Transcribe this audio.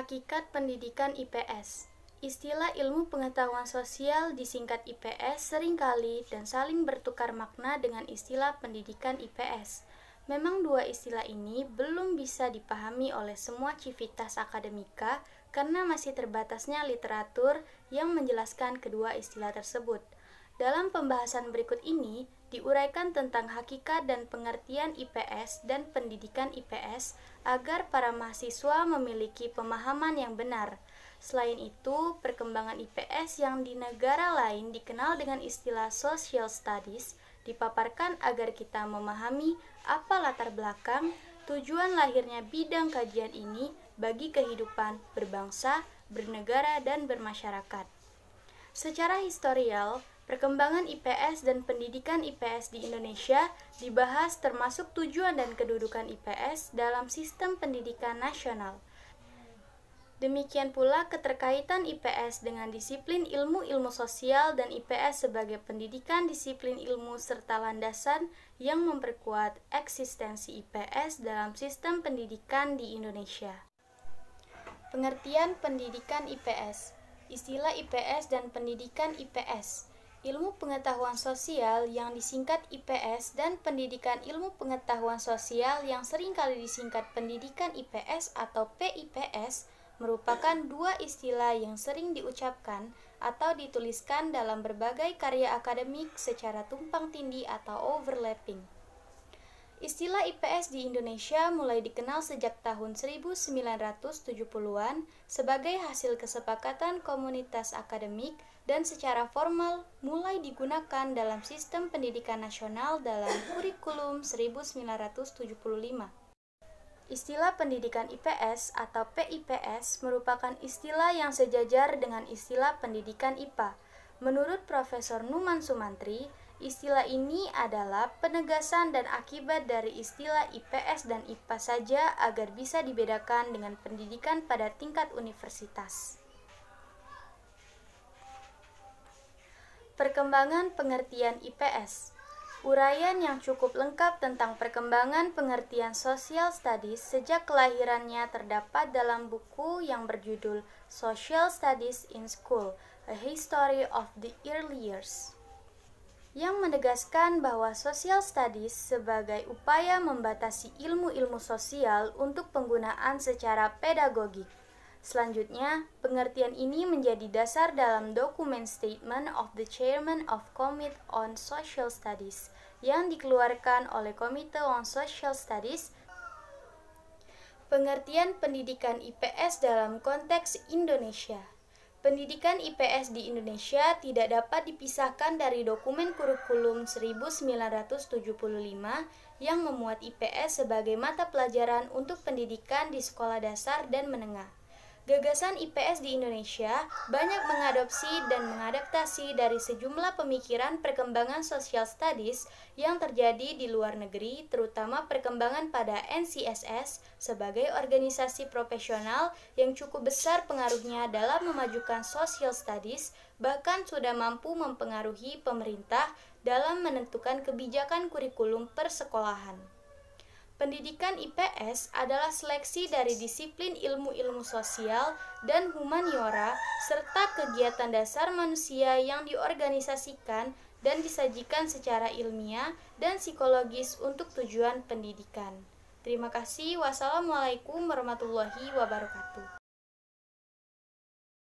Hakikat pendidikan IPS. Istilah ilmu pengetahuan sosial disingkat IPS seringkali dan saling bertukar makna dengan istilah pendidikan IPS. Memang dua istilah ini belum bisa dipahami oleh semua civitas akademika karena masih terbatasnya literatur yang menjelaskan kedua istilah tersebut. Dalam pembahasan berikut ini, diuraikan tentang hakikat dan pengertian IPS dan pendidikan IPS agar para mahasiswa memiliki pemahaman yang benar. Selain itu, perkembangan IPS yang di negara lain dikenal dengan istilah social studies dipaparkan agar kita memahami apa latar belakang, tujuan lahirnya bidang kajian ini bagi kehidupan berbangsa, bernegara, dan bermasyarakat. Secara historial, perkembangan IPS dan pendidikan IPS di Indonesia dibahas termasuk tujuan dan kedudukan IPS dalam sistem pendidikan nasional. Demikian pula keterkaitan IPS dengan disiplin ilmu-ilmu sosial dan IPS sebagai pendidikan disiplin ilmu serta landasan yang memperkuat eksistensi IPS dalam sistem pendidikan di Indonesia. Pengertian pendidikan IPS. Istilah IPS dan pendidikan IPS. Ilmu pengetahuan sosial yang disingkat IPS dan pendidikan ilmu pengetahuan sosial yang seringkali disingkat pendidikan IPS atau PIPS merupakan dua istilah yang sering diucapkan atau dituliskan dalam berbagai karya akademik secara tumpang tindih atau overlapping. Istilah IPS di Indonesia mulai dikenal sejak tahun 1970-an sebagai hasil kesepakatan komunitas akademik dan secara formal mulai digunakan dalam sistem pendidikan nasional dalam kurikulum 1975. Istilah pendidikan IPS atau PIPS merupakan istilah yang sejajar dengan istilah pendidikan IPA. Menurut Profesor Numan Sumantri, istilah ini adalah penegasan dan akibat dari istilah IPS dan IPA saja agar bisa dibedakan dengan pendidikan pada tingkat universitas. Perkembangan pengertian IPS. Uraian yang cukup lengkap tentang perkembangan pengertian social studies sejak kelahirannya terdapat dalam buku yang berjudul Social Studies in School, A History of the Early Years, yang menegaskan bahwa social studies sebagai upaya membatasi ilmu-ilmu sosial untuk penggunaan secara pedagogik. Selanjutnya, pengertian ini menjadi dasar dalam dokumen Statement of the Chairman of Committee on Social Studies yang dikeluarkan oleh Komite on Social Studies. Pengertian pendidikan IPS dalam konteks Indonesia. Pendidikan IPS di Indonesia tidak dapat dipisahkan dari dokumen kurikulum 1975 yang memuat IPS sebagai mata pelajaran untuk pendidikan di sekolah dasar dan menengah. Gagasan IPS di Indonesia banyak mengadopsi dan mengadaptasi dari sejumlah pemikiran perkembangan social studies yang terjadi di luar negeri, terutama perkembangan pada NCSS sebagai organisasi profesional yang cukup besar pengaruhnya dalam memajukan social studies, bahkan sudah mampu mempengaruhi pemerintah dalam menentukan kebijakan kurikulum persekolahan. Pendidikan IPS adalah seleksi dari disiplin ilmu-ilmu sosial dan humaniora serta kegiatan dasar manusia yang diorganisasikan dan disajikan secara ilmiah dan psikologis untuk tujuan pendidikan. Terima kasih. Wassalamualaikum warahmatullahi wabarakatuh.